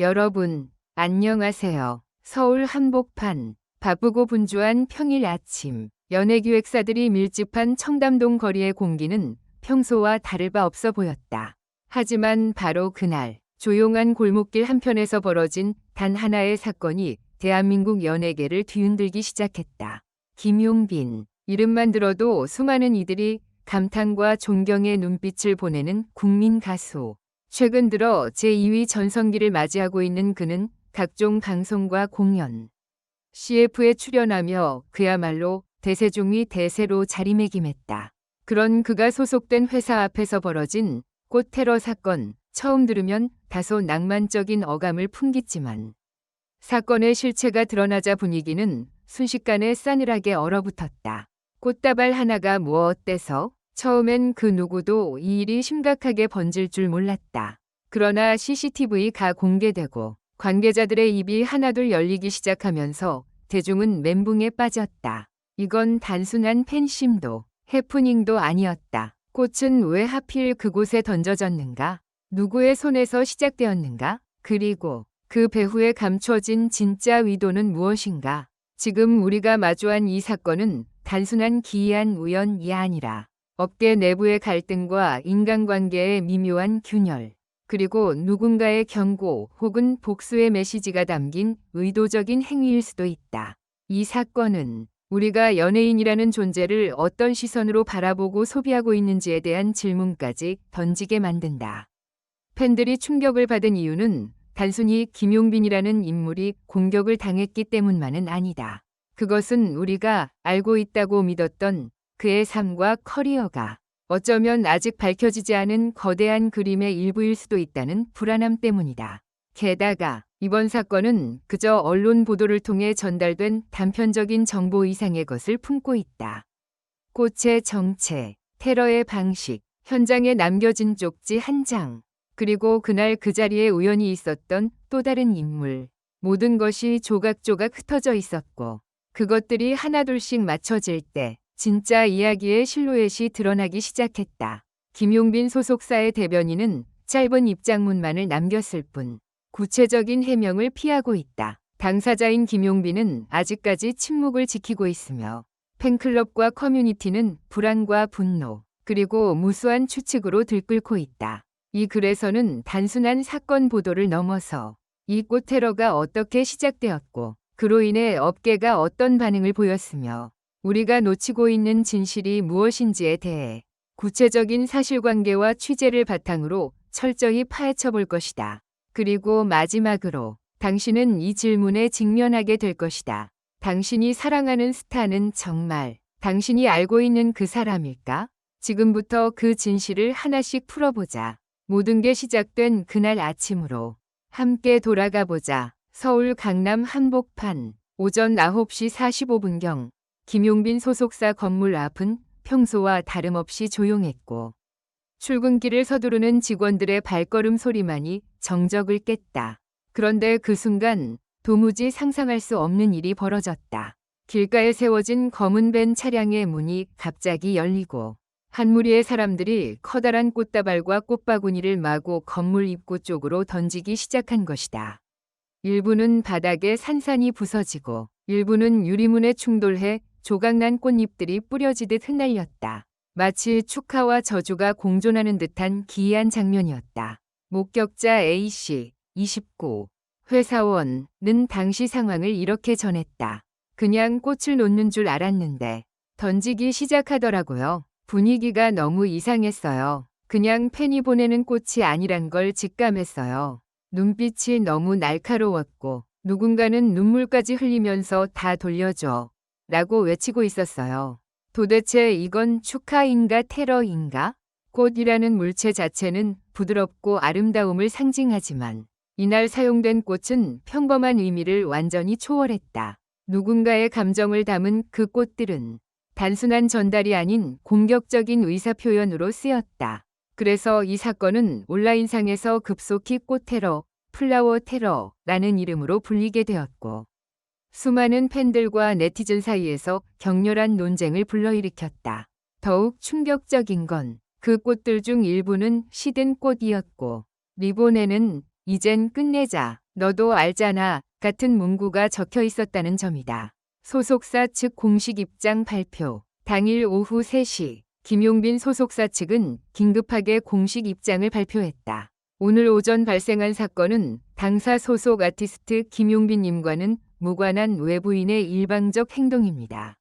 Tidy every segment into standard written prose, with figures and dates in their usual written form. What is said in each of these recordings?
여러분, 안녕하세요. 서울 한복판, 바쁘고 분주한 평일 아침, 연예기획사들이 밀집한 청담동 거리의 공기는 평소와 다를 바 없어 보였다. 하지만 바로 그날, 조용한 골목길 한편에서 벌어진 단 하나의 사건이 대한민국 연예계를 뒤흔들기 시작했다. 김용빈, 이름만 들어도 수많은 이들이 감탄과 존경의 눈빛을 보내는 국민 가수. 최근 들어 제2위 전성기를 맞이하고 있는 그는 각종 방송과 공연, CF에 출연하며 그야말로 대세 중의 대세로 자리매김했다. 그런 그가 소속된 회사 앞에서 벌어진 꽃 테러 사건, 처음 들으면 다소 낭만적인 어감을 풍기지만 사건의 실체가 드러나자 분위기는 순식간에 싸늘하게 얼어붙었다. 꽃다발 하나가 무엇돼서? 처음엔 그 누구도 이 일이 심각하게 번질 줄 몰랐다. 그러나 CCTV가 공개되고 관계자들의 입이 하나둘 열리기 시작하면서 대중은 멘붕에 빠졌다. 이건 단순한 팬심도, 해프닝도 아니었다. 꽃은 왜 하필 그곳에 던져졌는가? 누구의 손에서 시작되었는가? 그리고 그 배후에 감춰진 진짜 의도는 무엇인가? 지금 우리가 마주한 이 사건은 단순한 기이한 우연이 아니라 업계 내부의 갈등과 인간관계의 미묘한 균열, 그리고 누군가의 경고 혹은 복수의 메시지가 담긴 의도적인 행위일 수도 있다. 이 사건은 우리가 연예인이라는 존재를 어떤 시선으로 바라보고 소비하고 있는지에 대한 질문까지 던지게 만든다. 팬들이 충격을 받은 이유는 단순히 김용빈이라는 인물이 공격을 당했기 때문만은 아니다. 그것은 우리가 알고 있다고 믿었던 그의 삶과 커리어가 어쩌면 아직 밝혀지지 않은 거대한 그림의 일부일 수도 있다는 불안함 때문이다. 게다가 이번 사건은 그저 언론 보도를 통해 전달된 단편적인 정보 이상의 것을 품고 있다. 꽃의 정체, 테러의 방식, 현장에 남겨진 쪽지 한 장, 그리고 그날 그 자리에 우연히 있었던 또 다른 인물. 모든 것이 조각조각 흩어져 있었고 그것들이 하나둘씩 맞춰질 때 진짜 이야기의 실루엣이 드러나기 시작했다. 김용빈 소속사의 대변인은 짧은 입장문만을 남겼을 뿐 구체적인 해명을 피하고 있다. 당사자인 김용빈은 아직까지 침묵을 지키고 있으며 팬클럽과 커뮤니티는 불안과 분노 그리고 무수한 추측으로 들끓고 있다. 이 글에서는 단순한 사건 보도를 넘어서 이 꽃 테러가 어떻게 시작되었고 그로 인해 업계가 어떤 반응을 보였으며 우리가 놓치고 있는 진실이 무엇인지에 대해 구체적인 사실관계와 취재를 바탕으로 철저히 파헤쳐 볼 것이다. 그리고 마지막으로 당신은 이 질문에 직면하게 될 것이다. 당신이 사랑하는 스타는 정말 당신이 알고 있는 그 사람일까? 지금부터 그 진실을 하나씩 풀어보자. 모든 게 시작된 그날 아침으로 함께 돌아가 보자. 서울 강남 한복판 오전 9시 45분경 김용빈 소속사 건물 앞은 평소와 다름없이 조용했고 출근길을 서두르는 직원들의 발걸음 소리만이 정적을 깼다. 그런데 그 순간 도무지 상상할 수 없는 일이 벌어졌다. 길가에 세워진 검은 벤 차량의 문이 갑자기 열리고 한 무리의 사람들이 커다란 꽃다발과 꽃바구니를 마구 건물 입구 쪽으로 던지기 시작한 것이다. 일부는 바닥에 산산이 부서지고 일부는 유리문에 충돌해 조각난 꽃잎들이 뿌려지듯 흩날렸다. 마치 축하와 저주가 공존하는 듯한 기이한 장면이었다. 목격자 A씨, 29, 회사원은 당시 상황을 이렇게 전했다. 그냥 꽃을 놓는 줄 알았는데 던지기 시작하더라고요. 분위기가 너무 이상했어요. 그냥 팬이 보내는 꽃이 아니란 걸 직감했어요. 눈빛이 너무 날카로웠고 누군가는 눈물까지 흘리면서 다 돌려줘 라고 외치고 있었어요. 도대체 이건 축하인가 테러인가? 꽃이라는 물체 자체는 부드럽고 아름다움을 상징하지만 이날 사용된 꽃은 평범한 의미를 완전히 초월했다. 누군가의 감정을 담은 그 꽃들은 단순한 전달이 아닌 공격적인 의사표현으로 쓰였다. 그래서 이 사건은 온라인상에서 급속히 꽃 테러, 플라워 테러라는 이름으로 불리게 되었고 수많은 팬들과 네티즌 사이에서 격렬한 논쟁을 불러일으켰다. 더욱 충격적인 건 그 꽃들 중 일부는 시든 꽃이었고 리본에는 이젠 끝내자 너도 알잖아 같은 문구가 적혀 있었다는 점이다. 소속사 측 공식 입장 발표. 당일 오후 3시 김용빈 소속사 측은 긴급하게 공식 입장을 발표했다. 오늘 오전 발생한 사건은 당사 소속 아티스트 김용빈님과는 무관한 외부인의 일방적 행동입니다.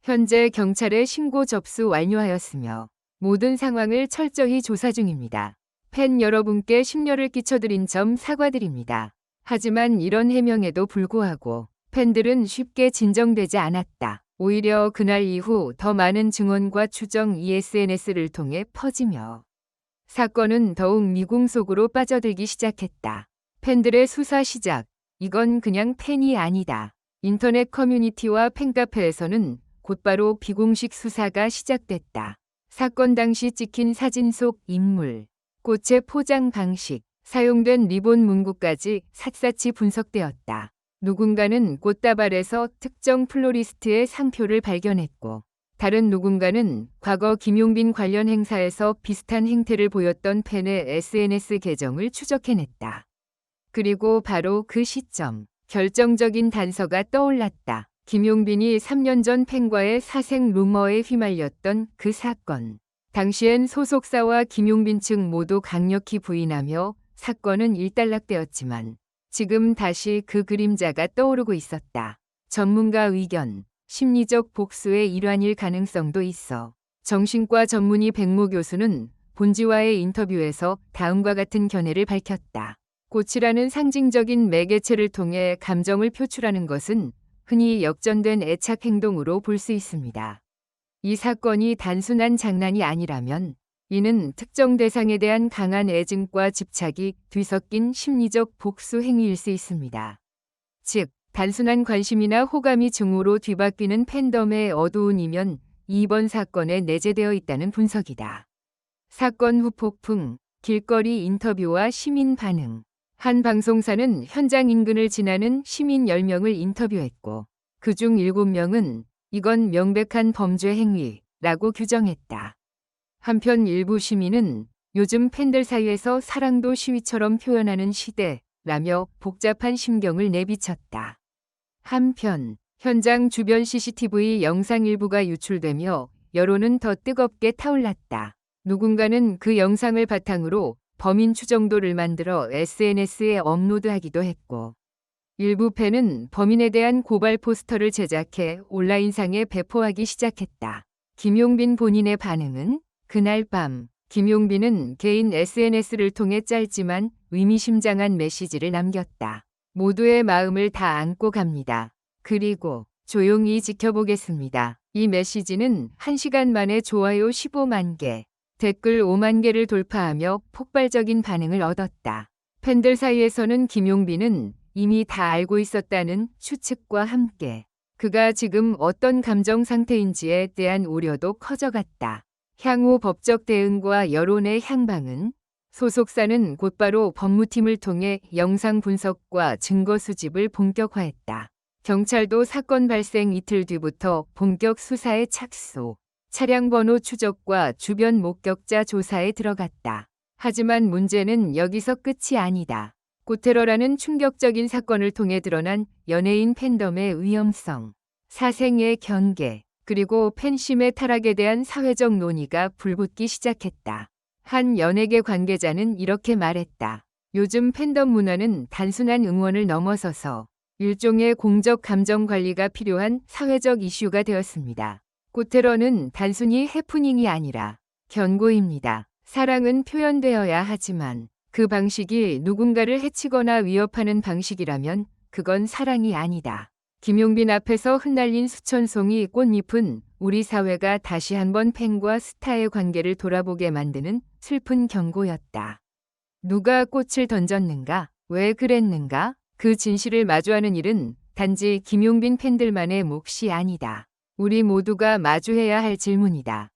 현재 경찰에 신고 접수 완료하였으며 모든 상황을 철저히 조사 중입니다. 팬 여러분께 심려를 끼쳐드린 점 사과드립니다. 하지만 이런 해명에도 불구하고 팬들은 쉽게 진정되지 않았다. 오히려 그날 이후 더 많은 증언과 추정이 SNS를 통해 퍼지며 사건은 더욱 미궁 속으로 빠져들기 시작했다. 팬들의 수사 시작. 이건 그냥 팬이 아니다. 인터넷 커뮤니티와 팬카페에서는 곧바로 비공식 수사가 시작됐다. 사건 당시 찍힌 사진 속 인물, 꽃의 포장 방식, 사용된 리본 문구까지 샅샅이 분석되었다. 누군가는 꽃다발에서 특정 플로리스트의 상표를 발견했고 다른 누군가는 과거 김용빈 관련 행사에서 비슷한 행태를 보였던 팬의 SNS 계정을 추적해냈다. 그리고 바로 그 시점, 결정적인 단서가 떠올랐다. 김용빈이 3년 전 팬과의 사생 루머에 휘말렸던 그 사건. 당시엔 소속사와 김용빈 측 모두 강력히 부인하며 사건은 일단락되었지만 지금 다시 그 그림자가 떠오르고 있었다. 전문가 의견, 심리적 복수의 일환일 가능성도 있어. 정신과 전문의 백모 교수는 본지와의 인터뷰에서 다음과 같은 견해를 밝혔다. 꽃이라는 상징적인 매개체를 통해 감정을 표출하는 것은 흔히 역전된 애착 행동으로 볼 수 있습니다. 이 사건이 단순한 장난이 아니라면 이는 특정 대상에 대한 강한 애증과 집착이 뒤섞인 심리적 복수 행위일 수 있습니다. 즉, 단순한 관심이나 호감이 증오로 뒤바뀌는 팬덤의 어두운 이면 이번 사건에 내재되어 있다는 분석이다. 사건 후 폭풍, 길거리 인터뷰와 시민 반응. 한 방송사는 현장 인근을 지나는 시민 10명을 인터뷰했고 그중 7명은 이건 명백한 범죄 행위라고 규정했다. 한편 일부 시민은 요즘 팬들 사이에서 사랑도 시위처럼 표현하는 시대라며 복잡한 심경을 내비쳤다. 한편 현장 주변 CCTV 영상 일부가 유출되며 여론은 더 뜨겁게 타올랐다. 누군가는 그 영상을 바탕으로 범인 추정도를 만들어 SNS에 업로드하기도 했고 일부 팬은 범인에 대한 고발 포스터를 제작해 온라인상에 배포하기 시작했다. 김용빈 본인의 반응은 그날 밤 김용빈은 개인 SNS를 통해 짧지만 의미심장한 메시지를 남겼다. 모두의 마음을 다 안고 갑니다. 그리고 조용히 지켜보겠습니다. 이 메시지는 1시간 만에 좋아요 15만 개, 댓글 5만 개를 돌파하며 폭발적인 반응을 얻었다. 팬들 사이에서는 김용빈은 이미 다 알고 있었다는 추측과 함께 그가 지금 어떤 감정 상태인지에 대한 우려도 커져갔다. 향후 법적 대응과 여론의 향방은 소속사는 곧바로 법무팀을 통해 영상 분석과 증거 수집을 본격화했다. 경찰도 사건 발생 이틀 뒤부터 본격 수사에 착수, 차량 번호 추적과 주변 목격자 조사에 들어갔다. 하지만 문제는 여기서 끝이 아니다. 꽃테러라는 충격적인 사건을 통해 드러난 연예인 팬덤의 위험성, 사생의 경계, 그리고 팬심의 타락에 대한 사회적 논의가 불붙기 시작했다. 한 연예계 관계자는 이렇게 말했다. 요즘 팬덤 문화는 단순한 응원을 넘어서서 일종의 공적 감정 관리가 필요한 사회적 이슈가 되었습니다. 꽃테러는 단순히 해프닝이 아니라 경고입니다. 사랑은 표현되어야 하지만 그 방식이 누군가를 해치거나 위협하는 방식이라면 그건 사랑이 아니다. 김용빈 앞에서 흩날린 수천 송이 꽃잎은 우리 사회가 다시 한번 팬과 스타의 관계를 돌아보게 만드는 슬픈 경고였다. 누가 꽃을 던졌는가? 왜 그랬는가? 그 진실을 마주하는 일은 단지 김용빈 팬들만의 몫이 아니다. 우리 모두가 마주해야 할 질문이다.